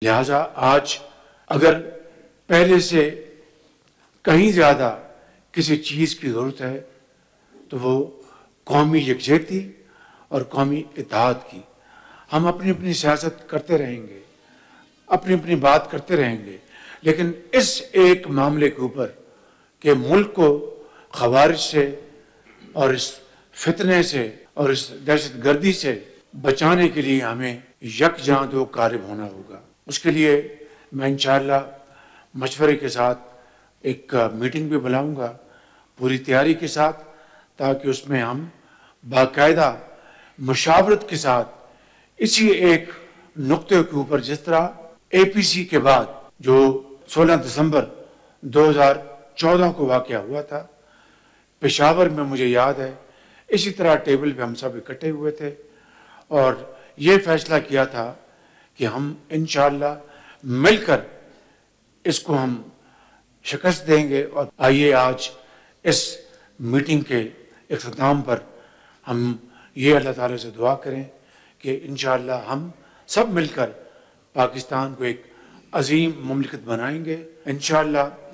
لہٰذا آج اگر پہلے سے کہیں زیادہ کسی چیز کی ضرورت ہے تو وہ قومی یکجہتی اور قومی اتحاد کی۔ ہم اپنی اپنی سیاست کرتے رہیں گے، اپنی اپنی بات کرتے رہیں گے، لیکن اس ایک معاملے کے اوپر کہ ملک کو خوارج سے اور اس فتنے سے اور اس دہشت گردی سے بچانے کے لیے ہمیں یکجاں دو قارب ہونا ہوگا۔ اس کے لیے میں انشاءاللہ مشورے کے ساتھ ایک میٹنگ بھی بلاؤں گا پوری تیاری کے ساتھ، تاکہ اس میں ہم باقاعدہ مشاورت کے ساتھ اسی ایک نقطے کے اوپر، جس طرح اے پی سی کے بعد جو 16 دسمبر 2014 کو واقعہ ہوا تھا پشاور میں، مجھے یاد ہے اسی طرح ٹیبل پہ ہم سب اکٹھے ہوئے تھے اور یہ فیصلہ کیا تھا کہ ہم انشاءاللہ مل کر اس کو ہم شکست دیں گے۔ اور آئیے آج اس میٹنگ کے اختتام پر ہم یہ اللہ تعالیٰ سے دعا کریں کہ انشاءاللہ ہم سب مل کر پاکستان کو ایک عظیم مملکت بنائیں گے انشاءاللہ۔